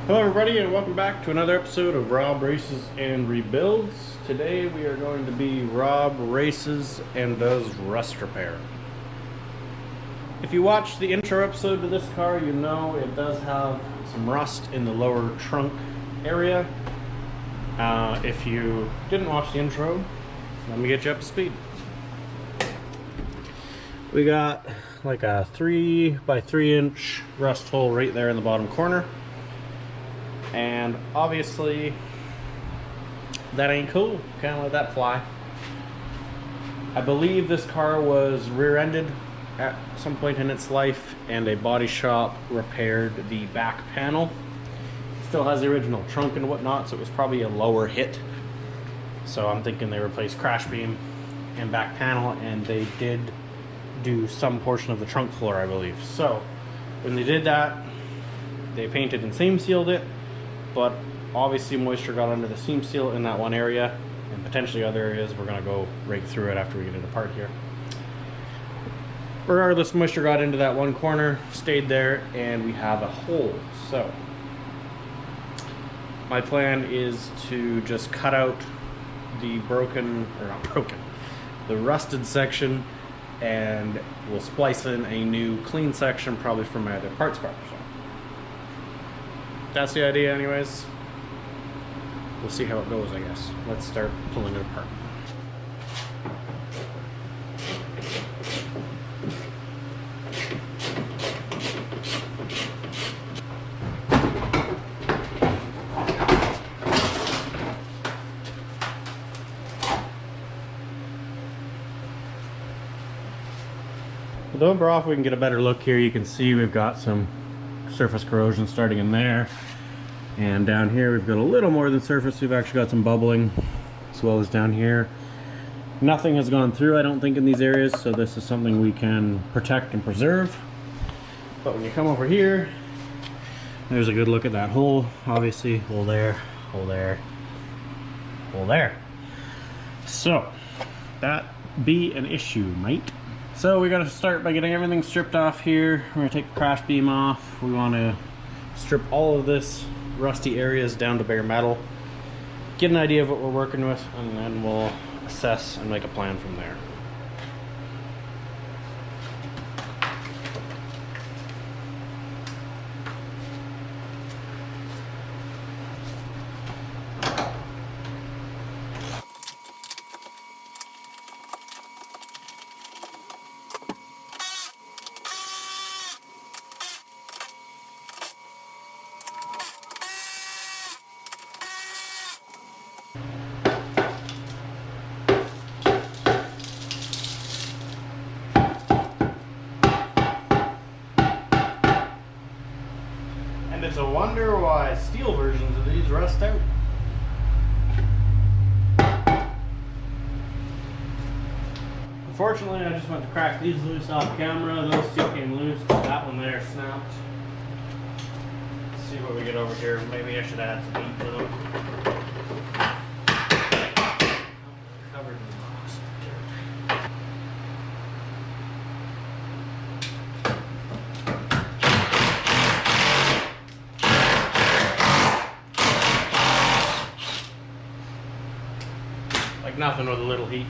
Hello everybody and welcome back to another episode of Rob Races and Rebuilds. Today we are going to be Rob Races and does rust repair. If you watched the intro episode to this car, you know it does have some rust in the lower trunk area. If you didn't watch the intro, let me get you up to speed. We got like a 3 by 3 inch rust hole right there in the bottom corner. And obviously that ain't cool. Can't let that fly. I believe this car was rear-ended at some point in its life and a body shop repaired the back panel. Still has the original trunk and whatnot, so it was probably a lower hit. So I'm thinking they replaced crash beam and back panel, and they did do some portion of the trunk floor, I believe. So when they did that, they painted and seam sealed it. But obviously moisture got under the seam seal in that one area, and potentially other areas. We're going to go right through it after we get it apart here. Regardless, moisture got into that one corner, stayed there, and we have a hole. So my plan is to just cut out the the rusted section, and we'll splice in a new clean section, probably from my other parts car. That's the idea anyways. We'll see how it goes, I guess. Let's start pulling it apart. With the bumper off, we can get a better look here. You can see we've got some surface corrosion starting in there, and down here we've got a little more than surface. We've actually got some bubbling, as well as down here. Nothing has gone through, I don't think, in these areas, so this is something we can protect and preserve. But when you come over here, there's a good look at that hole. Obviously, hole there, hole there, hole there. So that be an issue, mate. So we got to start by getting everything stripped off here. We're going to take the crash beam off. We want to strip all of this rusty areas down to bare metal. Get an idea of what we're working with, and then we'll assess and make a plan from there. And it's a wonder why steel versions of these rust out. Unfortunately, I just went to crack these loose off camera. Those two came loose, but that one there snapped. Let's see what we get over here. Maybe I should add some heat to them. Covered in rocks. Like nothing with a little heat.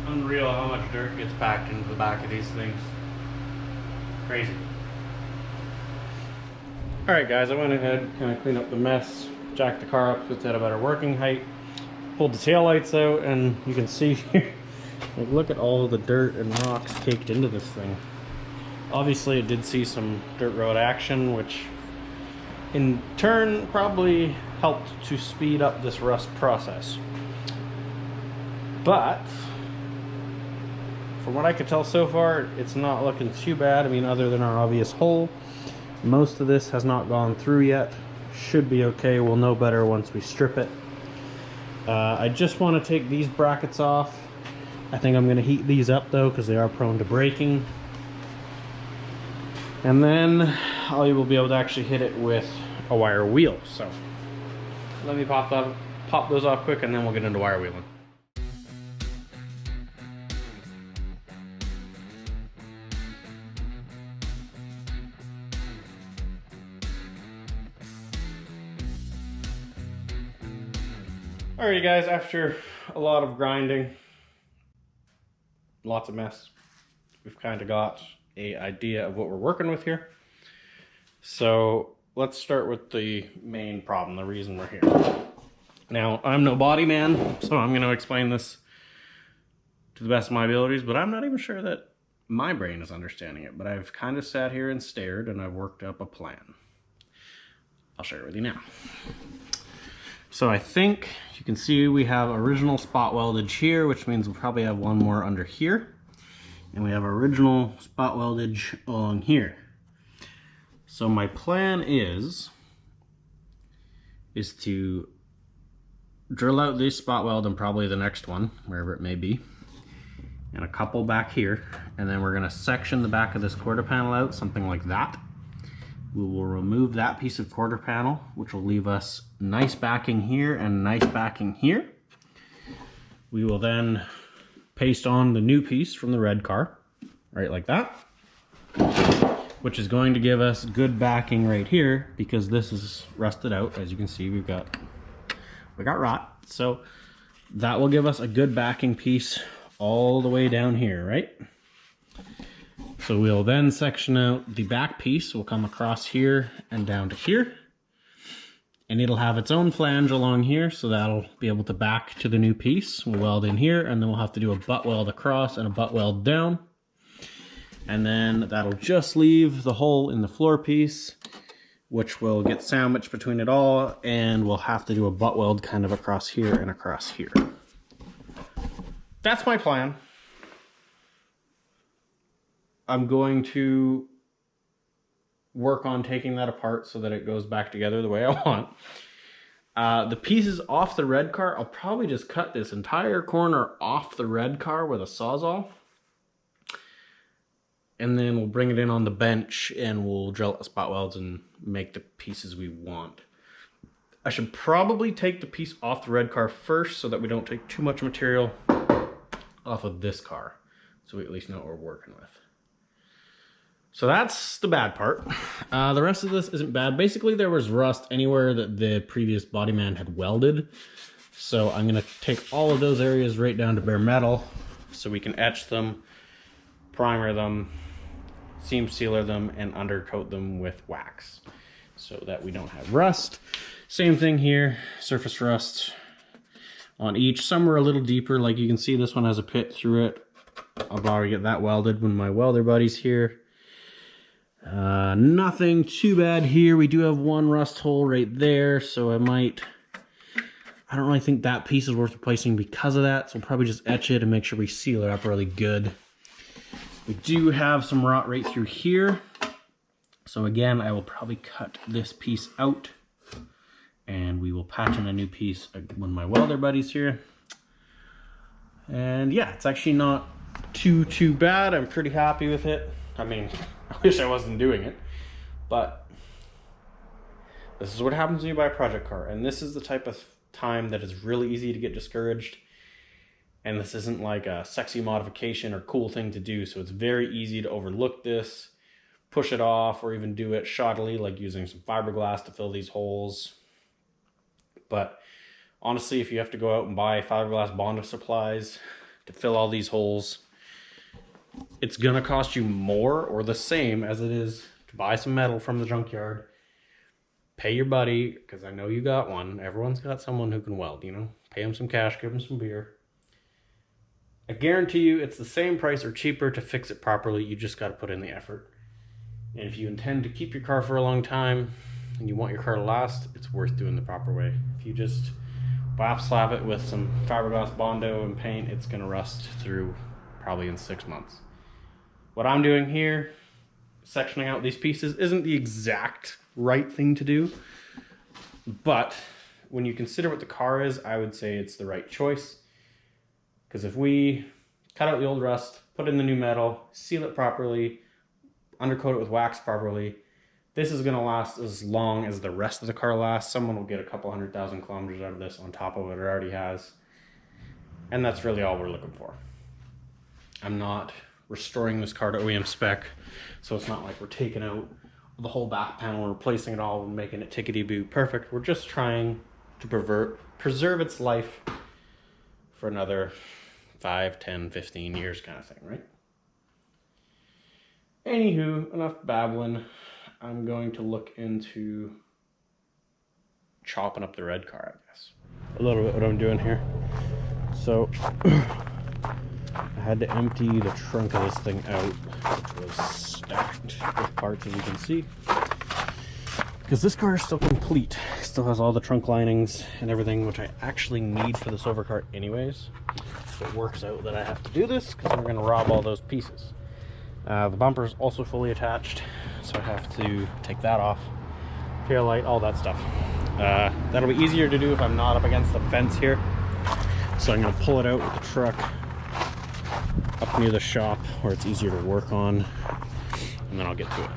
Unreal how much dirt gets packed into the back of these things. Crazy. Alright guys, I went ahead, kind of cleaned up the mess, jacked the car up so it's at a better working height, pulled the taillights out, and you can see here, like, look at all the dirt and rocks caked into this thing. Obviously it did see some dirt road action, which in turn probably helped to speed up this rust process. But from what I could tell so far, it's not looking too bad. I mean, other than our obvious hole, most of this has not gone through yet. Should be okay. We'll know better once we strip it. I just want to take these brackets off. I think I'm going to heat these up though, because they are prone to breaking. And then I will be able to actually hit it with a wire wheel. So let me pop those off quick, and then we'll get into wire wheeling. Alrighty guys, after a lot of grinding, lots of mess, we've kind of got an idea of what we're working with here. So let's start with the main problem, the reason we're here. Now, I'm no body man, so I'm going to explain this to the best of my abilities, but I'm not even sure that my brain is understanding it. But I've kind of sat here and stared, and I've worked up a plan. I'll share it with you now. So I think you can see we have original spot weldage here, which means we'll probably have one more under here. And we have original spot weldage along here. So my plan is to drill out this spot weld and probably the next one, wherever it may be, and a couple back here. And then we're gonna section the back of this quarter panel out, something like that. We will remove that piece of quarter panel, which will leave us nice backing here and nice backing here. We will then paste on the new piece from the red car, right like that, which is going to give us good backing right here, because this is rusted out. As you can see, we got rot. So that will give us a good backing piece all the way down here, right? So we'll then section out the back piece. We'll come across here and down to here. And it'll have its own flange along here, so that'll be able to back to the new piece. We'll weld in here, and then we'll have to do a butt weld across and a butt weld down. And then that'll just leave the hole in the floor piece, which will get sandwiched between it all, and we'll have to do a butt weld kind of across here and across here. That's my plan. I'm going to work on taking that apart so that it goes back together the way I want. The pieces off the red car, I'll probably just cut this entire corner off the red car with a Sawzall. And then we'll bring it in on the bench and we'll drill out the spot welds and make the pieces we want. I should probably take the piece off the red car first so that we don't take too much material off of this car, so we at least know what we're working with. So that's the bad part. The rest of this isn't bad. Basically, there was rust anywhere that the previous body man had welded. So I'm gonna take all of those areas right down to bare metal so we can etch them, primer them, seam sealer them, and undercoat them with wax so that we don't have rust. Same thing here, surface rust on each. Some are a little deeper, like you can see this one has a pit through it. I'll probably get that welded when my welder buddy's here. Nothing too bad here. We do have one rust hole right there, so I don't really think that piece is worth replacing because of that, so we'll probably just etch it and make sure we seal it up really good. We do have some rot right through here, so again, I will probably cut this piece out and we will patch in a new piece when my welder buddy's here. And yeah, it's actually not too bad. I'm pretty happy with it. I mean, I wish I wasn't doing it, but this is what happens when you buy a project car. And this is the type of time that is really easy to get discouraged. And this isn't like a sexy modification or cool thing to do. So it's very easy to overlook this, push it off, or even do it shoddily, like using some fiberglass to fill these holes. But honestly, if you have to go out and buy fiberglass bond supplies to fill all these holes, it's gonna cost you more or the same as it is to buy some metal from the junkyard. Pay your buddy, because I know you got one. Everyone's got someone who can weld, you know. Pay him some cash, give him some beer. I guarantee you it's the same price or cheaper to fix it properly. You just got to put in the effort. And if you intend to keep your car for a long time and you want your car to last, it's worth doing the proper way. If you just slap it with some fiberglass Bondo and paint, it's going to rust through probably in 6 months. What I'm doing here, sectioning out these pieces, isn't the exact right thing to do, but when you consider what the car is, I would say it's the right choice. Because if we cut out the old rust, put in the new metal, seal it properly, undercoat it with wax properly, this is going to last as long as the rest of the car lasts. Someone will get a couple 100,000 kilometers out of this on top of what it already has. And that's really all we're looking for. I'm not restoring this car to OEM spec, so it's not like we're taking out the whole back panel and replacing it all and making it tickety-boo perfect. We're just trying to preserve its life for another 5, 10, 15 years kind of thing, right? Anywho, enough babbling. I'm going to look into chopping up the red car, I guess. A little bit what I'm doing here. So I had to empty the trunk of this thing out, which was stacked with parts, as you can see. Because this car is still complete. It still has all the trunk linings and everything, which I actually need for the silver car anyways. So it works out that I have to do this, because I'm going to rob all those pieces. The bumper is also fully attached, so I have to take that off. Tail light, all that stuff. That'll be easier to do if I'm not up against the fence here. So I'm going to pull it out with the truck up near the shop where it's easier to work on, and then I'll get to it.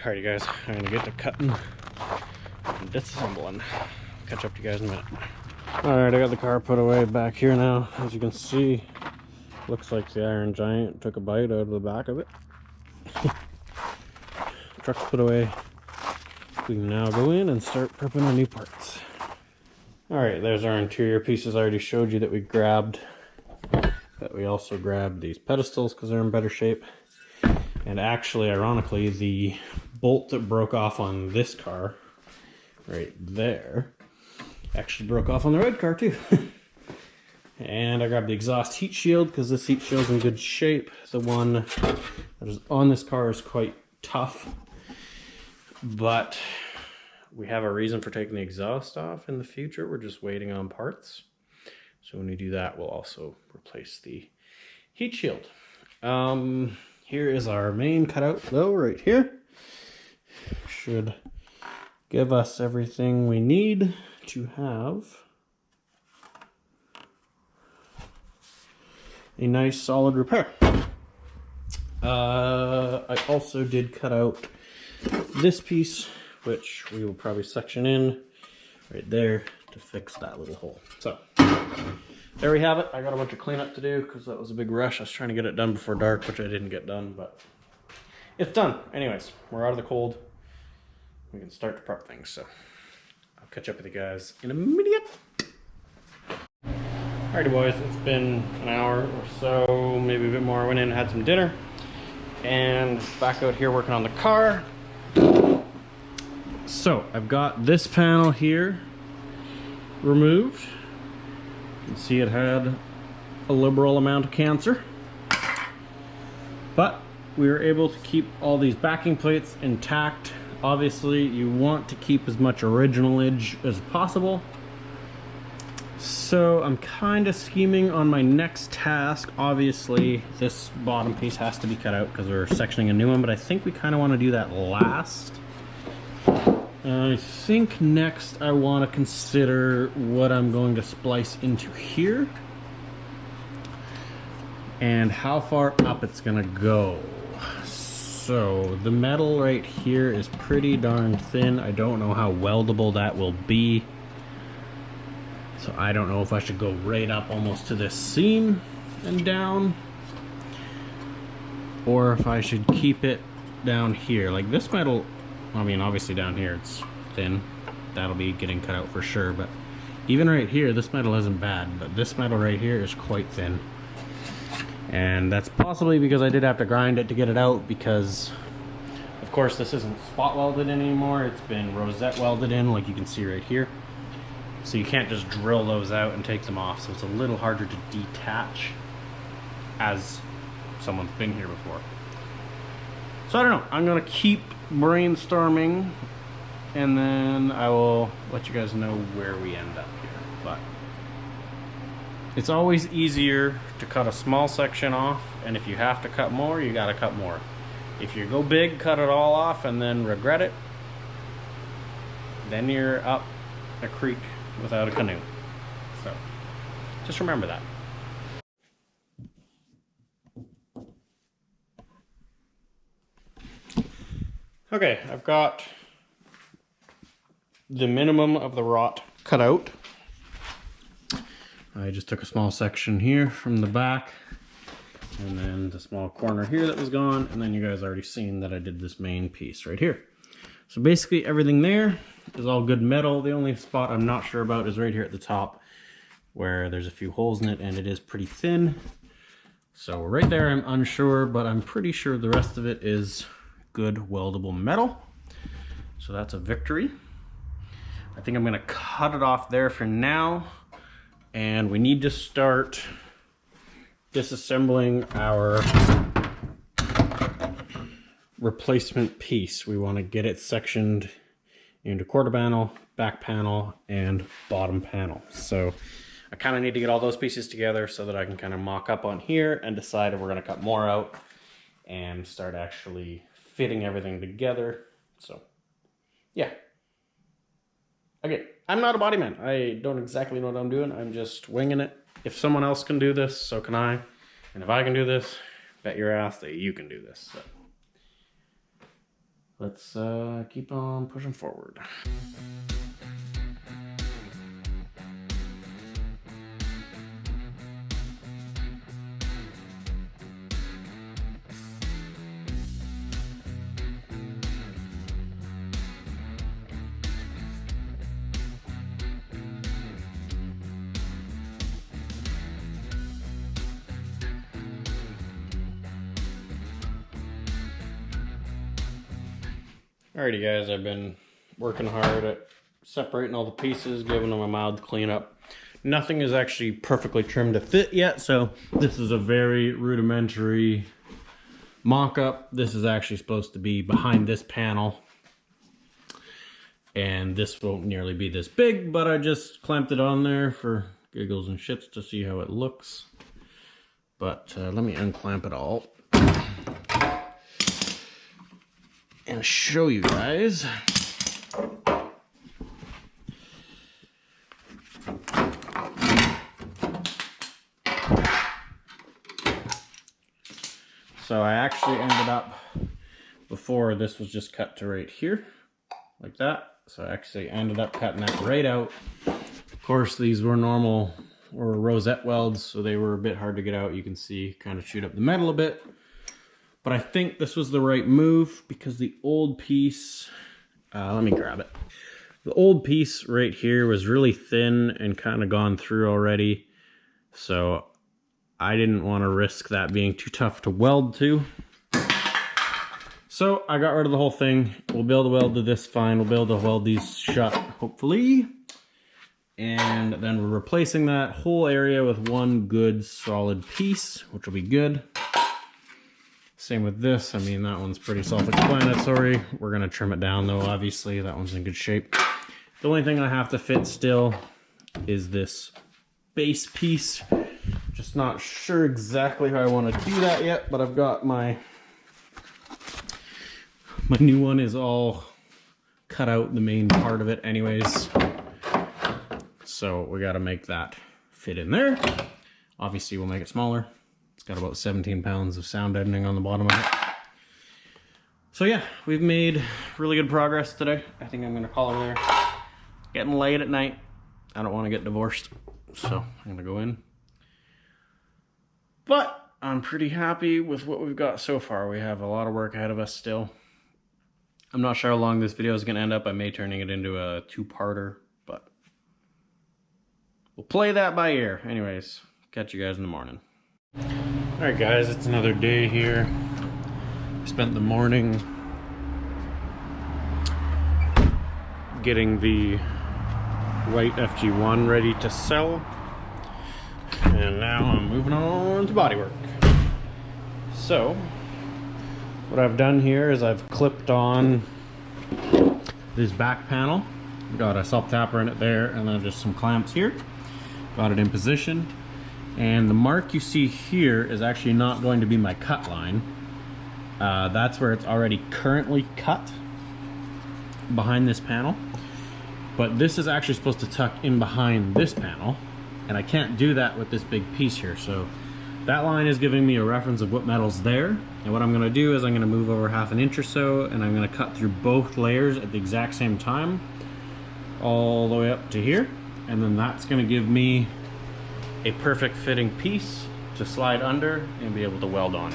Alrighty guys, I'm gonna get to cutting and disassembling. Catch up to you guys in a minute. Alright, I got the car put away back here now. As you can see, looks like the Iron Giant took a bite out of the back of it. Truck's put away. We can now go in and start prepping our new parts. Alright, there's our interior pieces. I already showed you that we grabbed, but we also grabbed these pedestals because they're in better shape. And actually, ironically, the bolt that broke off on this car, right there, actually broke off on the red car too. And I grabbed the exhaust heat shield because this heat shield's in good shape. The one that is on this car is quite tough, but we have a reason for taking the exhaust off in the future. We're just waiting on parts. So when we do that, we'll also replace the heat shield. Here is our main cutout though, right here. Should give us everything we need to have a nice solid repair. I also did cut out this piece, which we will probably section in right there to fix that little hole. So there we have it. I got a bunch of cleanup to do because that was a big rush. I was trying to get it done before dark, which I didn't get done, but it's done. Anyways, we're out of the cold. We can start to prep things, so I'll catch up with you guys in a minute. Alrighty boys, it's been an hour or so, maybe a bit more. I went in and had some dinner, and back out here working on the car. So I've got this panel here removed. You can see it had a liberal amount of cancer, but we were able to keep all these backing plates intact. Obviously you want to keep as much originalage as possible, so I'm kind of scheming on my next task. Obviously this bottom piece has to be cut out because we're sectioning a new one, but I think we kind of want to do that last. I think next I want to consider what I'm going to splice into here and how far up it's gonna go. So the metal right here is pretty darn thin. I don't know how weldable that will be, so I don't know if I should go right up almost to this seam and down, or if I should keep it down here. Like this metal, I mean obviously down here it's thin, that'll be getting cut out for sure, but even right here this metal isn't bad, but this metal right here is quite thin. And that's possibly because I did have to grind it to get it out, because of course, this isn't spot welded in anymore. It's been rosette welded in, like you can see right here. So you can't just drill those out and take them off. So it's a little harder to detach as someone's been here before. So I don't know. I'm gonna keep brainstorming, and then I will let you guys know where we end up here. But it's always easier to cut a small section off, and if you have to cut more, you gotta cut more. If you go big, cut it all off and then regret it, then you're up a creek without a canoe. So just remember that. Okay, I've got the minimum of the rot cut out. I just took a small section here from the back, and then the small corner here that was gone, and then you guys already seen that I did this main piece right here. So basically everything there is all good metal. The only spot I'm not sure about is right here at the top, where there's a few holes in it and it is pretty thin. So right there I'm unsure, but I'm pretty sure the rest of it is good weldable metal. So that's a victory. I think I'm gonna cut it off there for now, and we need to start disassembling our replacement piece. We want to get it sectioned into quarter panel, back panel, and bottom panel. So I kind of need to get all those pieces together so that I can kind of mock up on here and decide if we're going to cut more out and start actually fitting everything together. So yeah, again, I'm not a body man. I don't exactly know what I'm doing. I'm just winging it. If someone else can do this, so can I. And if I can do this, bet your ass that you can do this. So let's keep on pushing forward. Alrighty guys, I've been working hard at separating all the pieces, giving them a mild cleanup. Nothing is actually perfectly trimmed to fit yet, so this is a very rudimentary mock-up. This is actually supposed to be behind this panel, and this won't nearly be this big, but I just clamped it on there for giggles and shits to see how it looks. But let me unclamp it all and show you guys. So I actually ended up, before this was just cut to right here, like that. So I actually ended up cutting that right out. Of course, these were normal or rosette welds, so they were a bit hard to get out. You can see, kind of chewed up the metal a bit. But I think this was the right move because the old piece, let me grab it. The old piece right here was really thin and kind of gone through already. So I didn't want to risk that being too tough to weld to. So I got rid of the whole thing. We'll be able to weld to this fine. We'll be able to weld these shut, hopefully. And then we're replacing that whole area with one good solid piece, which will be good. Same with this. I mean, that one's pretty self-explanatory. We're going to trim it down though, obviously. That one's in good shape. The only thing I have to fit still is this base piece. Just not sure exactly how I want to do that yet, but I've got my new one is all cut out, the main part of it anyways. So we got to make that fit in there. Obviously we'll make it smaller. It's got about 17 pounds of sound deadening on the bottom of it. So yeah, we've made really good progress today. I think I'm gonna call it there. Getting late at night. I don't want to get divorced, so I'm gonna go in. But I'm pretty happy with what we've got so far. We have a lot of work ahead of us still. I'm not sure how long this video is gonna end up. I may turning it into a two-parter, but we'll play that by ear. Anyways, catch you guys in the morning. Alright guys, it's another day here. Spent the morning getting the white FG1 ready to sell. And now I'm moving on to bodywork. So, what I've done here is I've clipped on this back panel. Got a self-tapper in it there, and then just some clamps here. Got it in position. And the mark you see here is actually not going to be my cut line. That's where it's already currently cut behind this panel. But this is actually supposed to tuck in behind this panel, and I can't do that with this big piece here. So that line is giving me a reference of what metal's there. And what I'm gonna do is I'm gonna move over 1/2 inch or so, and I'm gonna cut through both layers at the exact same time, all the way up to here. And then that's gonna give me a perfect fitting piece to slide under and be able to weld on.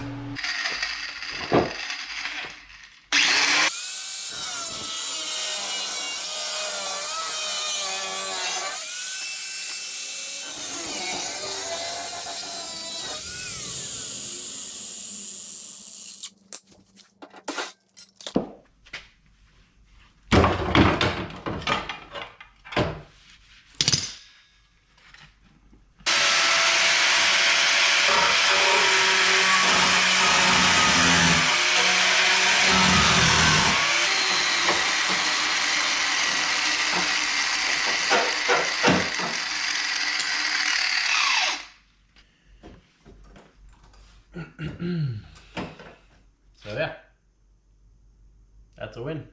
So yeah, that's a win.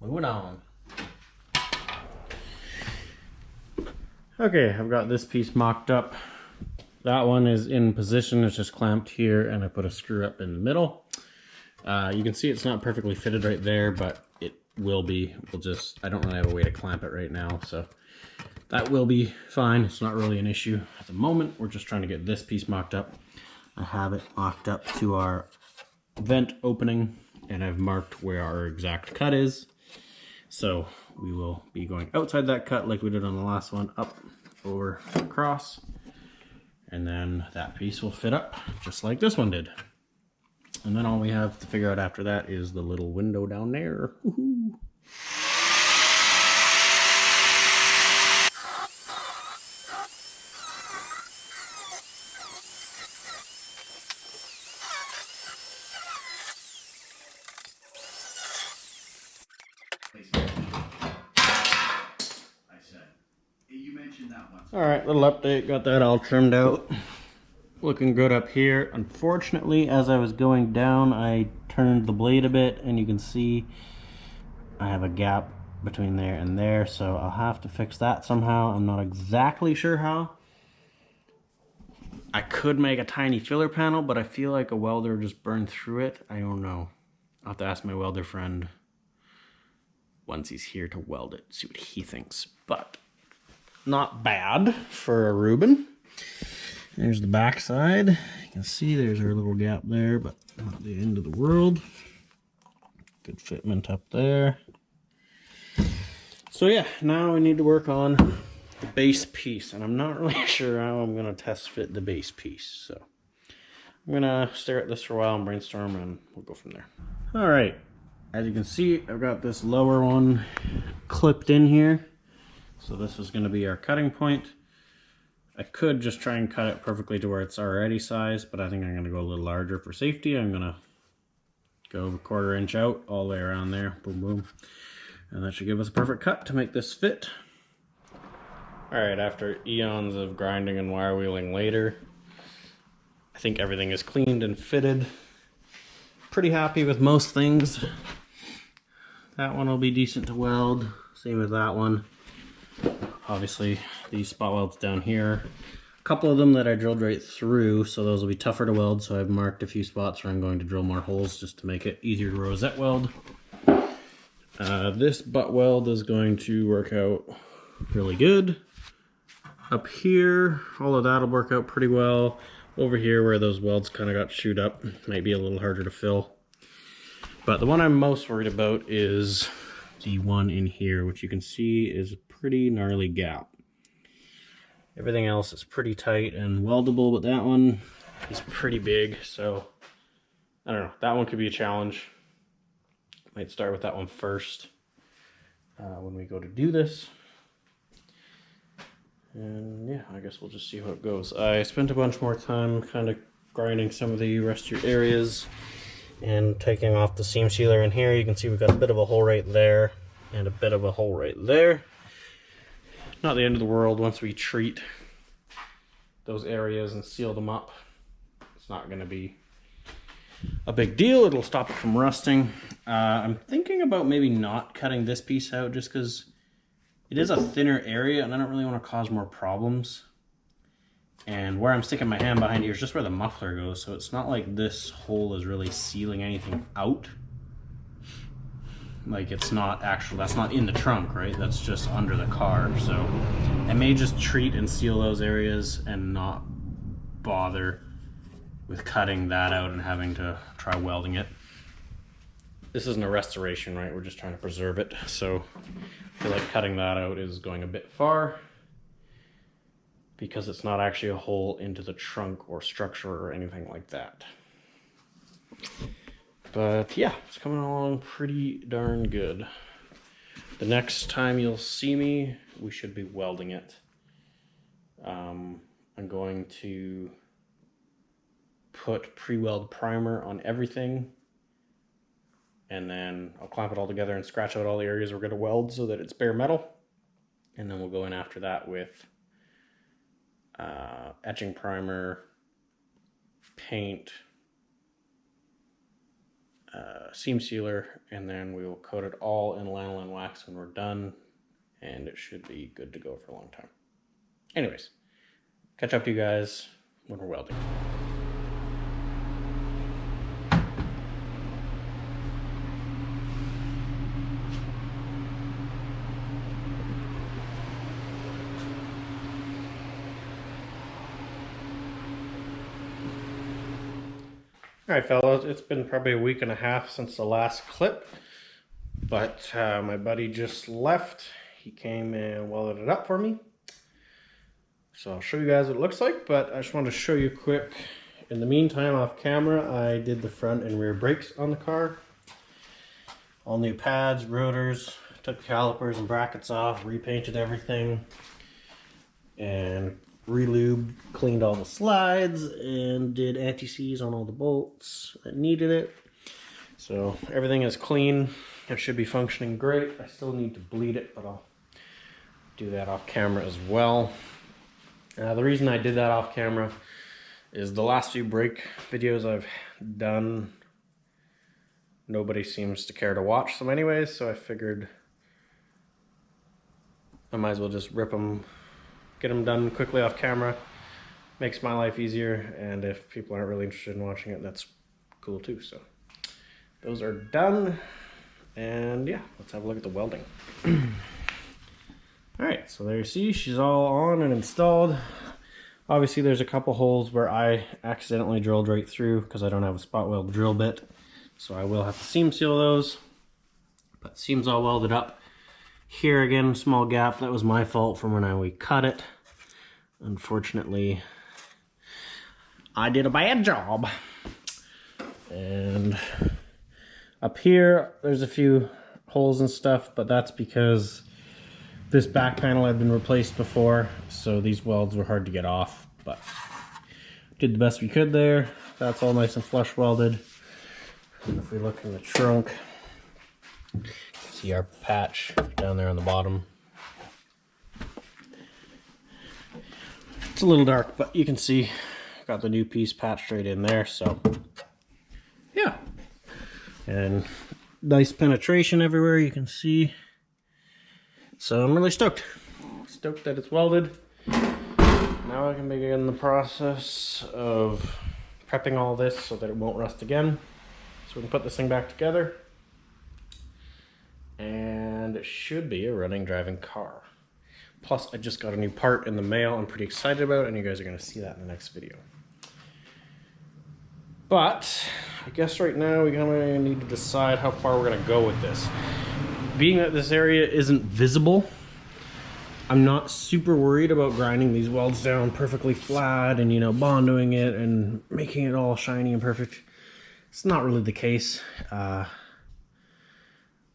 Moving on. Okay, I've got this piece mocked up. That one is in position, it's just clamped here, and I put a screw up in the middle. You can see it's not perfectly fitted right there, but it will be. I don't really have a way to clamp it right now, so that will be fine. It's not really an issue at the moment. We're just trying to get this piece mocked up. I have it mocked up to our vent opening, and I've marked where our exact cut is. So we will be going outside that cut like we did on the last one, up, over, across, and then that piece will fit up just like this one did. And then all we have to figure out after that is the little window down there. Woohoo! Alright, little update, got that all trimmed out. Looking good up here. Unfortunately, as I was going down, I turned the blade a bit, and you can see I have a gap between there and there, so I'll have to fix that somehow. I'm not exactly sure how. I could make a tiny filler panel, but I feel like a welder just burned through it. I don't know. I'll have to ask my welder friend once he's here to weld it, see what he thinks. But not bad for a Reuben. There's the back side. You can see there's our little gap there, but not the end of the world. Good fitment up there. So yeah, now we need to work on the base piece, and I'm not really sure how I'm going to test fit the base piece. So I'm going to stare at this for a while and brainstorm, and we'll go from there. All right, as you can see, I've got this lower one clipped in here. So this is going to be our cutting point. I could just try and cut it perfectly to where it's already sized, but I think I'm going to go a little larger for safety. I'm going to go 1/4 inch out all the way around there. Boom, boom. And that should give us a perfect cut to make this fit. Alright, after eons of grinding and wire wheeling later, I think everything is cleaned and fitted. Pretty happy with most things. That one will be decent to weld. Same with that one. Obviously, these spot welds down here, a couple of them that I drilled right through, so those will be tougher to weld, so I've marked a few spots where I'm going to drill more holes just to make it easier to rosette weld. This butt weld is going to work out really good. Up here, all of that will work out pretty well. Over here, where those welds kind of got chewed up, might be a little harder to fill. But the one I'm most worried about is the one in here, which you can see is a pretty gnarly gap. Everything else is pretty tight and weldable, but that one is pretty big, so I don't know. That one could be a challenge. Might start with that one first. when we go to do this. And yeah, I guess we'll just see how it goes. I spent a bunch more time kind of grinding some of the rustier areas and taking off the seam sealer in here. You can see we've got a bit of a hole right there and a bit of a hole right there. Not the end of the world once we treat those areas and seal them up. It's not going to be a big deal. It'll stop it from rusting. I'm thinking about maybe not cutting this piece out just because it is a thinner area and I don't really want to cause more problems. And where I'm sticking my hand behind here is just where the muffler goes, so it's not like this hole is really sealing anything out. Like it's not actual, that's not in the trunk, right? That's just under the car. So I may just treat and seal those areas and not bother with cutting that out and having to try welding it. This isn't a restoration, right? We're just trying to preserve it. So I feel like cutting that out is going a bit far because it's not actually a hole into the trunk or structure or anything like that. But yeah, it's coming along pretty darn good. The next time you'll see me, we should be welding it. I'm going to put pre-weld primer on everything, and then I'll clamp it all together and scratch out all the areas we're going to weld so that it's bare metal. And then we'll go in after that with etching primer, paint, seam sealer, and then we will coat it all in lanolin wax when we're done, and it should be good to go for a long time. Anyways, catch up to you guys when we're welding. Alright fellas, it's been probably a week and a half since the last clip, but my buddy just left. He came and welded it up for me. So I'll show you guys what it looks like, but I just wanted to show you quick. In the meantime, off camera, I did the front and rear brakes on the car. All new pads, rotors, took calipers and brackets off, repainted everything, and re-lubed, cleaned all the slides, and did anti-seize on all the bolts that needed it. So everything is clean. It should be functioning great. I still need to bleed it, but I'll do that off camera as well. The reason I did that off camera is the last few brake videos I've done, nobody seems to care to watch them anyways, so I figured I might as well just rip them, get them done quickly off camera. Makes my life easier, and if people aren't really interested in watching it, that's cool too. So those are done, and yeah, let's have a look at the welding. Alright, so there you see, she's all on and installed. Obviously there's a couple holes where I accidentally drilled right through because I don't have a spot weld drill bit, so I will have to seam seal those, but seam's all welded up. Here again, small gap, that was my fault from when we cut it. Unfortunately, I did a bad job. And up here, there's a few holes and stuff, but that's because this back panel had been replaced before, so these welds were hard to get off, but did the best we could there. That's all nice and flush welded. And if we look in the trunk, see our patch down there on the bottom. It's a little dark, but you can see got the new piece patched right in there, so yeah. And nice penetration everywhere, you can see. So I'm really stoked. Stoked that it's welded. Now I can begin the process of prepping all this so that it won't rust again. So we can put this thing back together. And it should be a running, driving car. Plus, I just got a new part in the mail I'm pretty excited about, and you guys are going to see that in the next video. But I guess right now we kind of need to decide how far we're going to go with this. Being that this area isn't visible, I'm not super worried about grinding these welds down perfectly flat and, you know, bondoing it and making it all shiny and perfect. It's not really the case.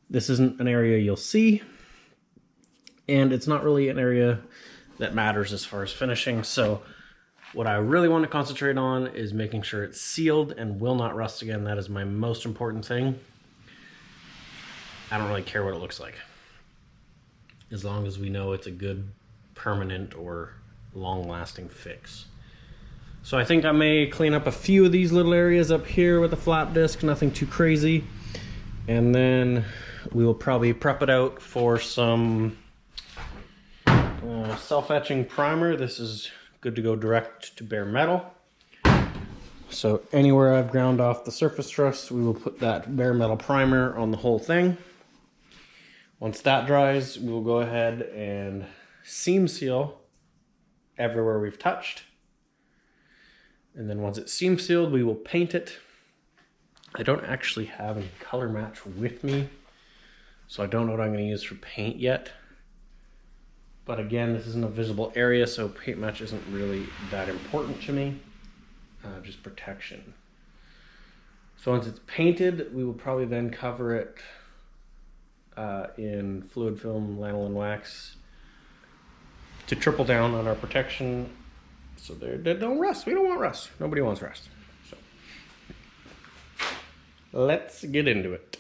This isn't an area you'll see, and it's not really an area that matters as far as finishing. So what I really want to concentrate on is making sure it's sealed and will not rust again. That is my most important thing. I don't really care what it looks like, as long as we know it's a good permanent or long-lasting fix. So I think I may clean up a few of these little areas up here with the flap disc, nothing too crazy. And then we will probably prep it out for some self-etching primer. This is good to go direct to bare metal. So anywhere I've ground off the surface truss, we will put that bare metal primer on the whole thing. Once that dries, we will go ahead and seam seal everywhere we've touched. And then once it's seam sealed, we will paint it. I don't actually have any color match with me, so I don't know what I'm going to use for paint yet. But again, this isn't a visible area, so paint match isn't really that important to me. Just protection. So once it's painted, we will probably then cover it in fluid film lanolin wax to triple down on our protection, so they don't rust. We don't want rust. Nobody wants rust. So let's get into it.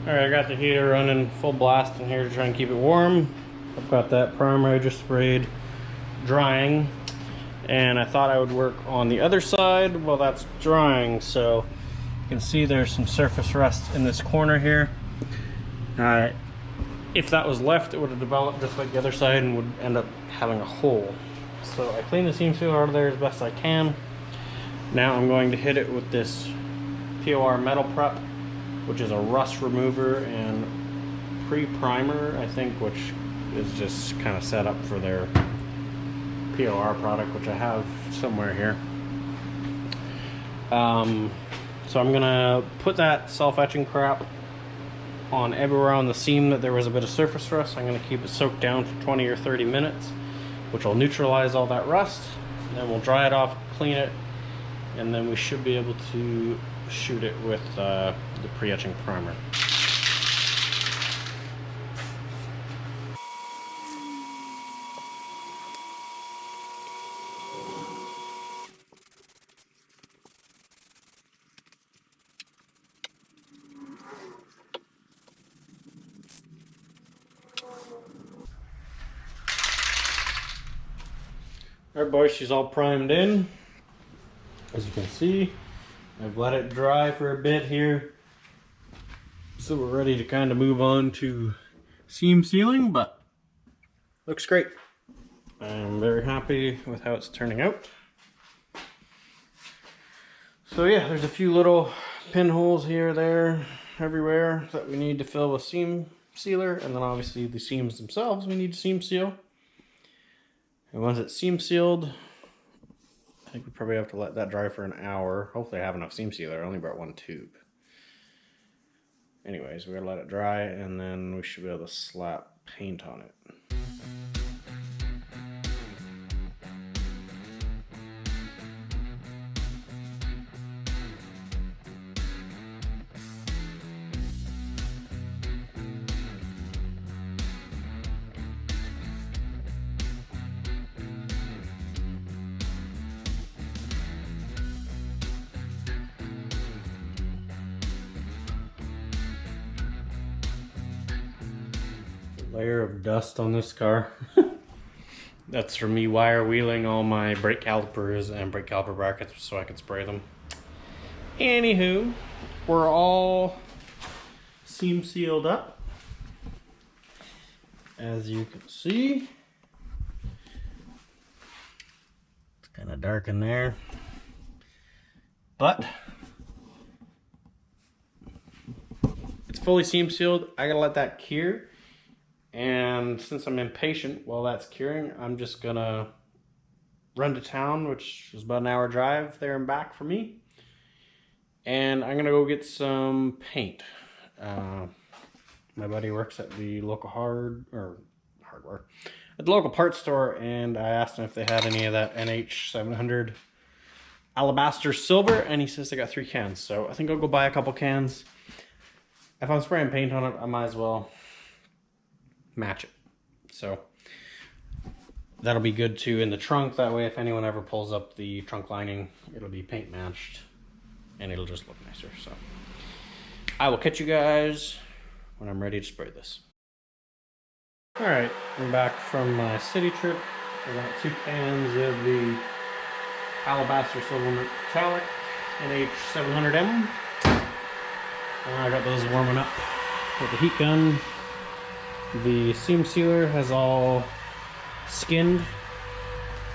Alright, I got the heater running full blast in here to try and keep it warm. I've got that primer I just sprayed drying, and I thought I would work on the other side while that's drying. So you can see there's some surface rust in this corner here. If that was left, it would have developed just like the other side and would end up having a hole. So I cleaned the seam sealer out of there as best I can. Now I'm going to hit it with this POR metal prep, which is a rust remover and pre-primer, I think, which is just kind of set up for their POR product, which I have somewhere here. So I'm gonna put that self-etching crap on everywhere on the seam that there was a bit of surface rust. I'm gonna keep it soaked down for 20 or 30 minutes, which will neutralize all that rust. Then we'll dry it off, clean it, and then we should be able to shoot it with the pre-etching primer. Alright boys, she's all primed in. As you can see, I've let it dry for a bit here, so we're ready to kind of move on to seam sealing, but looks great. I'm very happy with how it's turning out. So yeah, there's a few little pinholes here, there, everywhere that we need to fill with seam sealer, and then obviously the seams themselves we need to seam seal. And once it's seam sealed, I think we probably have to let that dry for an hour. Hopefully I have enough seam sealer. I only brought one tube. Anyways, we're gonna let it dry and then we should be able to slap paint on it. layer of dust on this car. That's for me wire wheeling all my brake calipers and brake caliper brackets so I can spray them. Anywho, we're all seam sealed up. As you can see, it's kind of dark in there, but it's fully seam sealed. I gotta let that cure. And since I'm impatient while that's curing, I'm just gonna run to town, which is about an hour drive there and back for me. And I'm gonna go get some paint. My buddy works at the local hardware, at the local parts store, and I asked him if they had any of that NH700 alabaster silver, and he says they got 3 cans. So I think I'll go buy a couple cans. If I'm spraying paint on it, I might as well match it. So that'll be good too in the trunk. That way if anyone ever pulls up the trunk lining, it'll be paint matched and it'll just look nicer. So I will catch you guys when I'm ready to spray this. All right, I'm back from my city trip. I got 2 cans of the alabaster silver metallic NH700M. I got those warming up with the heat gun. The seam sealer has all skinned,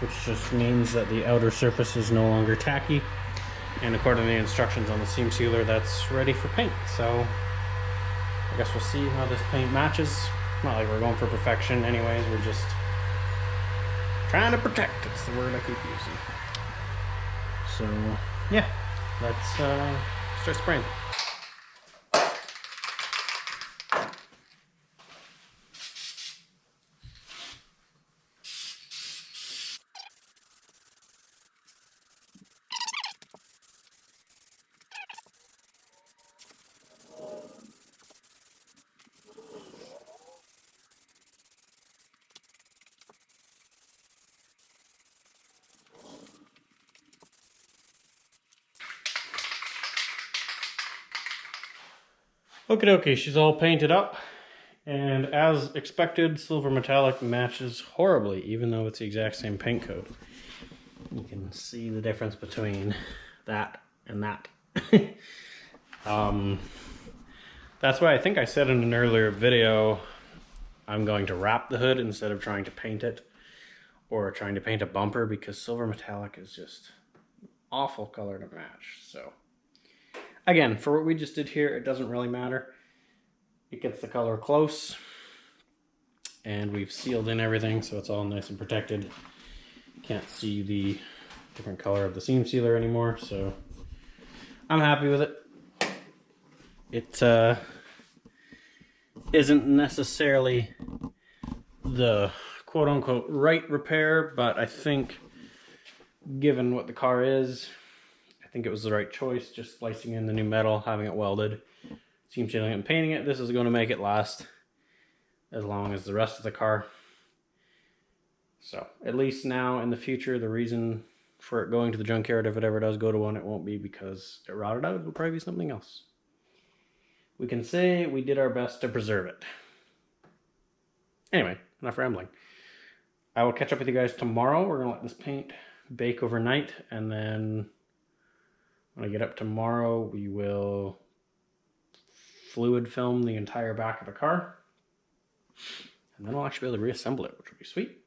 which just means that the outer surface is no longer tacky. And according to the instructions on the seam sealer, that's ready for paint. So I guess we'll see how this paint matches. Not like we're going for perfection anyways, we're just trying to protect. It's the word I keep using. So yeah, let's start spraying. Okie dokie, she's all painted up, and as expected, silver metallic matches horribly, even though it's the exact same paint coat. You can see the difference between that and that. That's why I think I said in an earlier video, I'm going to wrap the hood instead of trying to paint it, or trying to paint a bumper, because silver metallic is just an awful color to match. So again, for what we just did here, it doesn't really matter. It gets the color close, and we've sealed in everything, so it's all nice and protected. Can't see the different color of the seam sealer anymore, so I'm happy with it. It isn't necessarily the quote-unquote right repair, but I think given what the car is, I think it was the right choice, just splicing in the new metal, having it welded, seam sealing it and painting it. This is going to make it last as long as the rest of the car. So at least now in the future, the reason for it going to the junkyard, if it ever does go to one, it won't be because it rotted out. It'll probably be something else. We can say we did our best to preserve it. Anyway, enough rambling. I will catch up with you guys tomorrow. We're going to let this paint bake overnight, and then when I get up tomorrow, we will fluid film the entire back of the car, and then I'll actually be able to reassemble it, which will be sweet.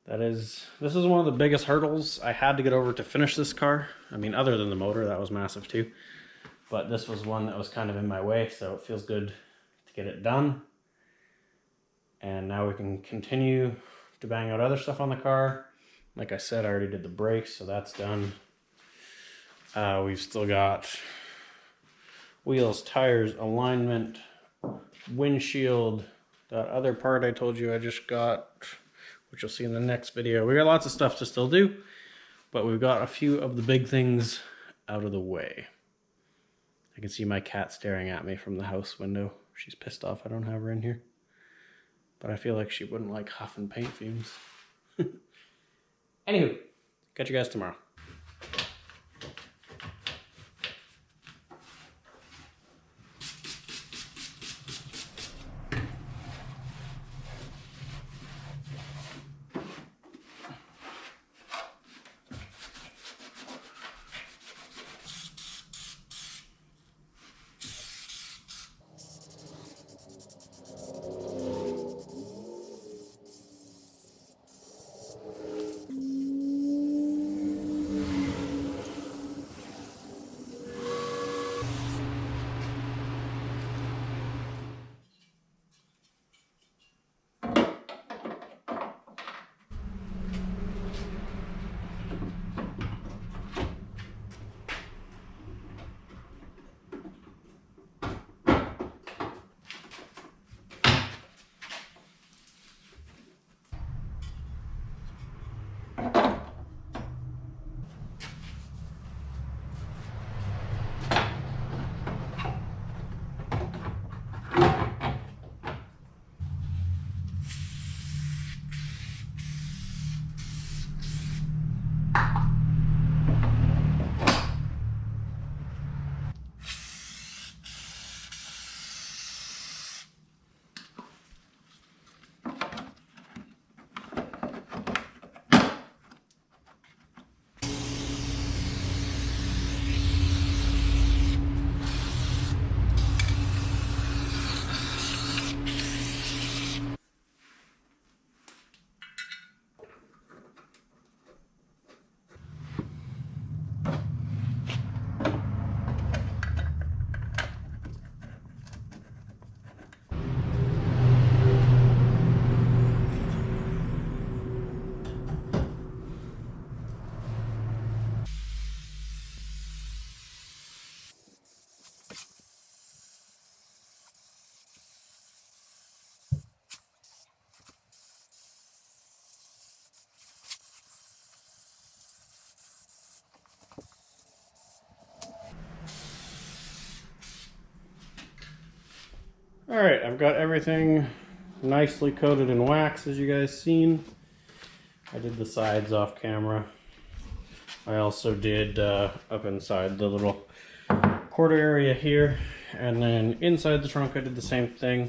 This is one of the biggest hurdles I had to get over to finish this car. I mean, other than the motor, that was massive too. But this was one that was kind of in my way, so it feels good to get it done. And now we can continue to bang out other stuff on the car. Like I said, I already did the brakes, so that's done. We've still got wheels, tires, alignment, windshield, that other part I told you I just got, which you'll see in the next video. We got lots of stuff to still do, but we've got a few of the big things out of the way. I can see my cat staring at me from the house window. She's pissed off I don't have her in here. But I feel like she wouldn't like huffing paint fumes. Anywho, catch you guys tomorrow. Alright, I've got everything nicely coated in wax, as you guys seen. I did the sides off camera. I also did up inside the little quarter area here, and then inside the trunk I did the same thing.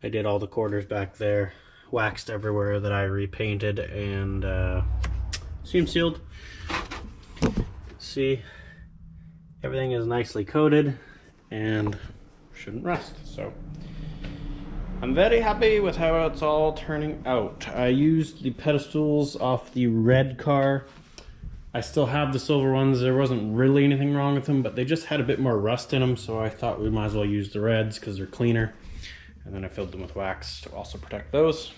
I did all the quarters back there, waxed everywhere that I repainted and seam sealed. See, everything is nicely coated and shouldn't rust. So I'm very happy with how it's all turning out. I used the pedestals off the red car. I still have the silver ones. There wasn't really anything wrong with them, but they just had a bit more rust in them, so I thought we might as well use the reds because they're cleaner. And then I filled them with wax to also protect those.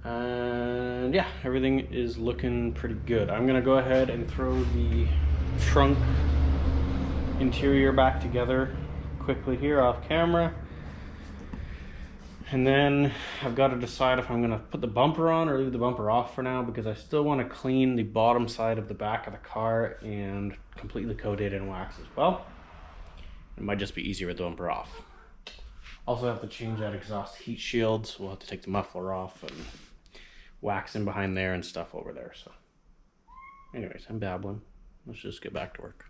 And yeah, everything is looking pretty good. I'm gonna go ahead and throw the trunk interior back together quickly here off camera. And then I've got to decide if I'm gonna put the bumper on or leave the bumper off for now, because I still want to clean the bottom side of the back of the car and completely coat it in wax as well. It might just be easier with the bumper off. Also have to change that exhaust heat shield, so we'll have to take the muffler off and wax in behind there and stuff over there. So anyways, I'm babbling. Let's just get back to work.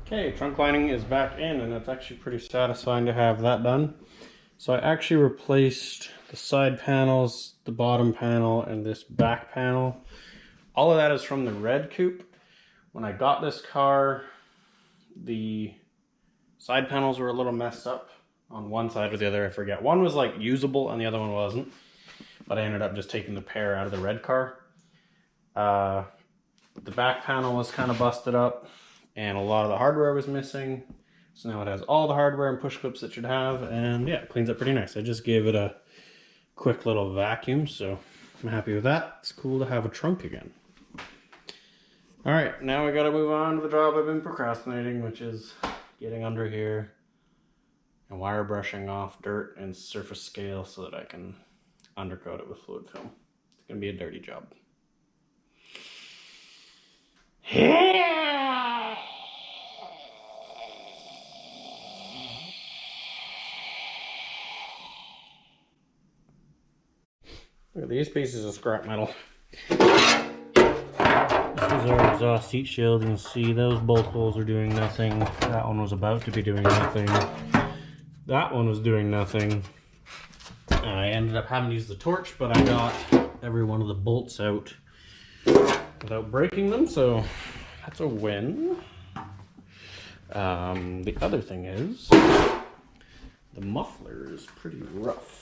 Okay, trunk lining is back in, and it's actually pretty satisfying to have that done. So I actually replaced the side panels, the bottom panel, and this back panel. All of that is from the red coupe. When I got this car, the side panels were a little messed up on one side or the other, I forget. One was like usable and the other one wasn't. But I ended up just taking the pair out of the red car. The back panel was kind of busted up and a lot of the hardware was missing. So now it has all the hardware and push clips it should have, and yeah, it cleans up pretty nice. I just gave it a quick little vacuum, so I'm happy with that. It's cool to have a trunk again. All right, now we gotta move on to the job I've been procrastinating, which is getting under here and wire brushing off dirt and surface scale so that I can undercoat it with fluid film. It's gonna be a dirty job. Look at these pieces of scrap metal. This is our exhaust heat shield. You can see those bolt holes are doing nothing. That one was about to be doing nothing. That one was doing nothing. I ended up having to use the torch, but I got every one of the bolts out without breaking them, so that's a win. The other thing is, the muffler is pretty rough.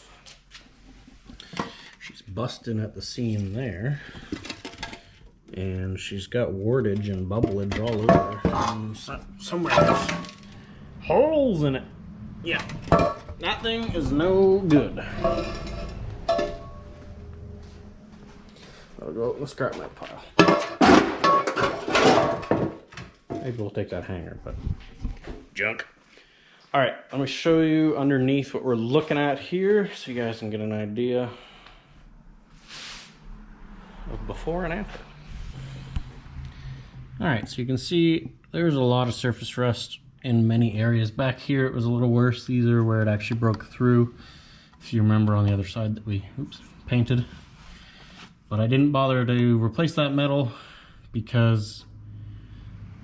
She's busting at the seam there, and she's got wardage and bubblage all over her. Somewhere there's holes in it. Yeah, that thing is no good. That'll go in the scrap metal pile. Maybe we'll take that hanger, but junk. All right, let me show you underneath what we're looking at here so you guys can get an idea of before and after. All right, so you can see there's a lot of surface rust in many areas. Back here it was a little worse. These are where it actually broke through, if you remember, on the other side that we painted. But I didn't bother to replace that metal because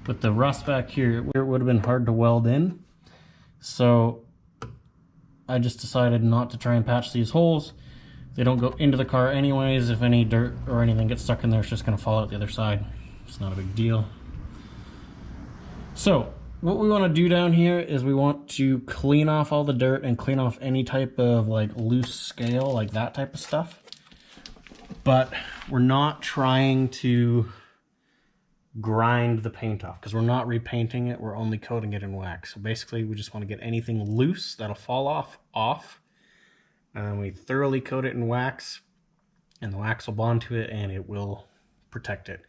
with the rust back here, it would have been hard to weld in. So I just decided not to try and patch these holes. They don't go into the car anyways. If any dirt or anything gets stuck in there, it's just gonna fall out the other side. It's not a big deal. So what we want to do down here is we want to clean off all the dirt and clean off any type of like loose scale, like that type of stuff. But we're not trying to grind the paint off because we're not repainting it. We're only coating it in wax. So basically we just want to get anything loose that'll fall off. And we thoroughly coat it in wax, and the wax will bond to it and it will protect it.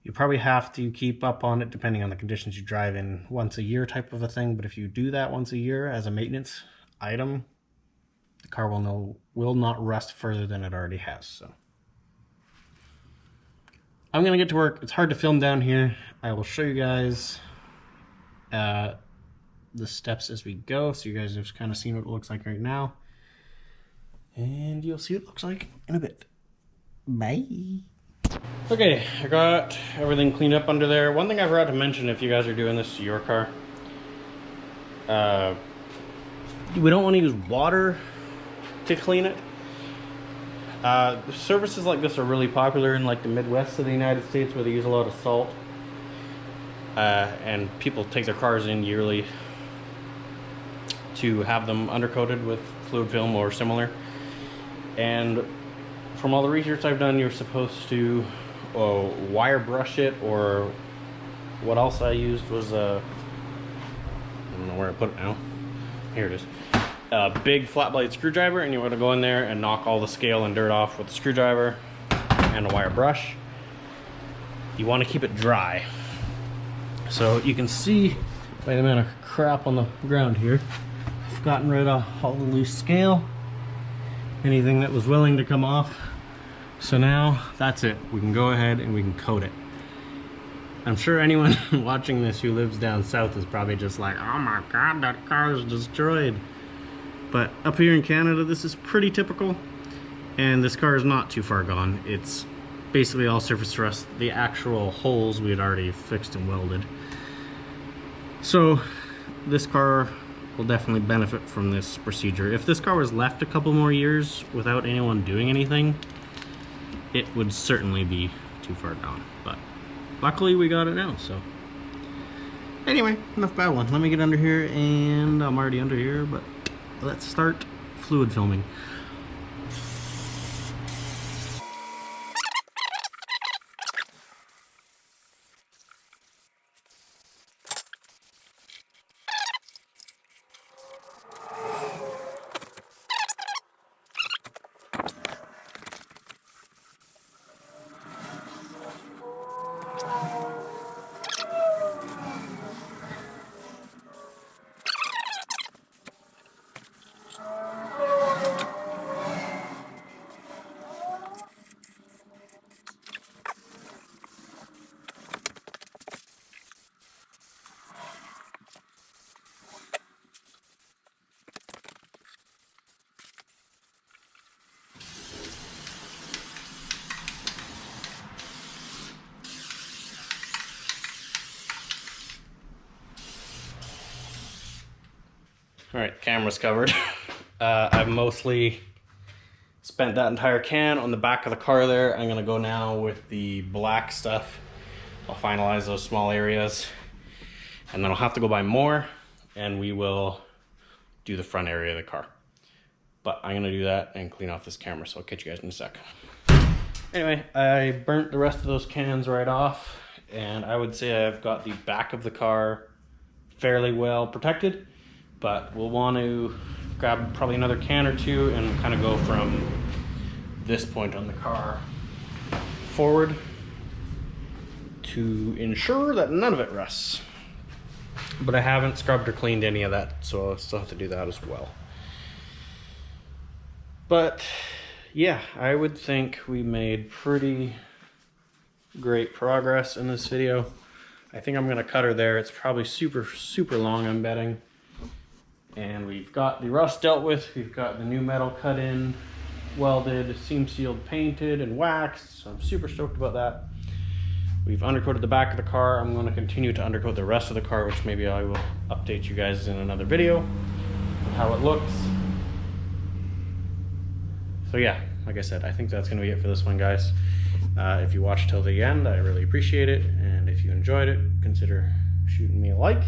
You probably have to keep up on it depending on the conditions you drive in, once a year type of a thing. But if you do that once a year as a maintenance item, the car will not rust further than it already has. So I'm gonna get to work. It's hard to film down here. I will show you guys the the steps as we go, so you guys have kind of seen what it looks like right now. And you'll see what it looks like in a bit. Bye. Okay, I got everything cleaned up under there. One thing I forgot to mention, if you guys are doing this to your car, we don't want to use water to clean it. Services like this are really popular in like the Midwest of the United States, where they use a lot of salt. And people take their cars in yearly to have them undercoated with fluid film or similar. And from all the research I've done, you're supposed to wire brush it, or what else I used was I don't know where I put it now. Here it is. A big flat blade screwdriver, and you want to go in there and knock all the scale and dirt off with the screwdriver and a wire brush. You want to keep it dry. So you can see by the amount of crap on the ground here, I've gotten rid of all the loose scale, anything that was willing to come off. So now that's it. We can go ahead and we can coat it. I'm sure anyone watching this who lives down south is probably just like, oh my god, that car is destroyed. But up here in Canada, this is pretty typical, and this car is not too far gone. It's basically all surface rust. The actual holes we had already fixed and welded. So this car will definitely benefit from this procedure. If this car was left a couple more years without anyone doing anything, it would certainly be too far gone. But luckily we got it now, so. Anyway, enough babbling. Let me get under here, and I'm already under here, but let's start fluid filming. Alright, camera's covered. I've mostly spent that entire can on the back of the car there. I'm gonna go now with the black stuff. I'll finalize those small areas, and then I'll have to go buy more, and we will do the front area of the car. But I'm gonna do that and clean off this camera, so I'll catch you guys in a sec. Anyway, I burnt the rest of those cans right off, and I would say I've got the back of the car fairly well protected. But we'll want to grab probably another can or two and kind of go from this point on the car forward to ensure that none of it rusts. But I haven't scrubbed or cleaned any of that, so I'll still have to do that as well. But yeah, I would think we made pretty great progress in this video. I think I'm gonna cut her there. It's probably super long, I'm betting. And we've got the rust dealt with, we've got the new metal cut in, welded, seam sealed, painted, and waxed, so I'm super stoked about that. We've undercoated the back of the car. I'm going to continue to undercoat the rest of the car, which maybe I will update you guys in another video of how it looks. So yeah, like I said, I think that's going to be it for this one, guys. If you watched till the end, I really appreciate it, and if you enjoyed it, consider shooting me a like.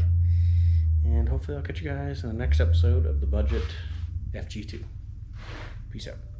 And hopefully I'll catch you guys in the next episode of the Budget FG2. Peace out.